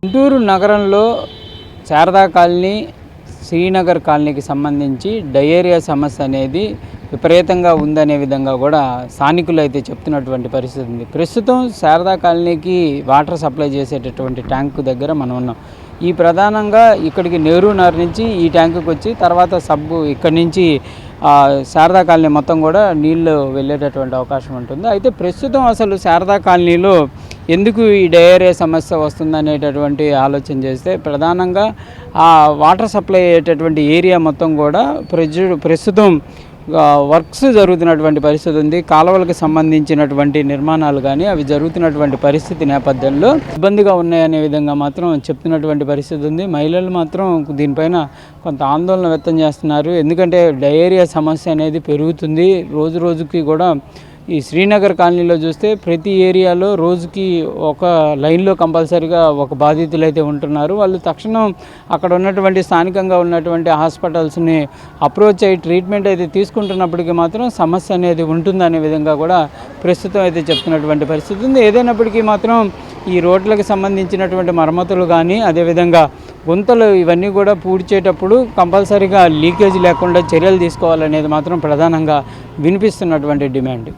గుంటూరు నగరంలో శారదా కాలనీ, శ్రీనగర్ కాలనీకి సంబంధించి డయేరియా సమస్య అనేది విపరీతంగా ఉందనే విధంగా కూడా స్థానికులు అయితే చెప్తున్నటువంటి పరిస్థితి ఉంది. ప్రస్తుతం శారదా కాలనీకి వాటర్ సప్లై చేసేటటువంటి ట్యాంకు దగ్గర మనం ఉన్నాం. ఈ ప్రధానంగా ఇక్కడికి నెహ్రూ నగర్ నుంచి ఈ ట్యాంకుకి వచ్చి తర్వాత ఇక్కడి నుంచి శారదా కాలనీ మొత్తం కూడా నీళ్లు వెళ్ళేటటువంటి అవకాశం ఉంటుంది. అయితే ప్రస్తుతం అసలు శారదా కాలనీలో ఎందుకు ఈ డయేరియా సమస్య వస్తుందనేటటువంటి ఆలోచన చేస్తే ప్రధానంగా ఆ వాటర్ సప్లై అయ్యేటటువంటి ఏరియా మొత్తం కూడా ప్రస్తుతం వర్క్స్ జరుగుతున్నటువంటి పరిస్థితి ఉంది. కాలువలకు సంబంధించినటువంటి నిర్మాణాలు కానీ అవి జరుగుతున్నటువంటి పరిస్థితి నేపథ్యంలో ఇబ్బందిగా ఉన్నాయనే విధంగా మాత్రం చెప్తున్నటువంటి పరిస్థితి ఉంది. మహిళలు మాత్రం దీనిపైన కొంత ఆందోళన వ్యక్తం చేస్తున్నారు. ఎందుకంటే డయేరియా సమస్య అనేది పెరుగుతుంది. రోజు రోజుకి కూడా ఈ శ్రీనగర్ కాలనీలో చూస్తే ప్రతి ఏరియాలో రోజుకి ఒక లైన్లో కంపల్సరీగా ఒక బాధితులు అయితే ఉంటున్నారు. వాళ్ళు తక్షణం అక్కడ ఉన్నటువంటి స్థానికంగా ఉన్నటువంటి హాస్పిటల్స్ని అప్రోచ్ అయ్యి ట్రీట్మెంట్ అయితే తీసుకుంటున్నప్పటికీ మాత్రం సమస్య అనేది ఉంటుందనే విధంగా కూడా ప్రస్తుతం అయితే చెప్తున్నటువంటి పరిస్థితి ఉంది. ఏదైనప్పటికీ మాత్రం ఈ రోడ్లకు సంబంధించినటువంటి మరమ్మతులు కానీ అదేవిధంగా గుంతలు ఇవన్నీ కూడా పూడ్చేటప్పుడు కంపల్సరీగా లీకేజ్ లేకుండా చర్యలు తీసుకోవాలనేది మాత్రం ప్రధానంగా వినిపిస్తున్నటువంటి డిమాండ్.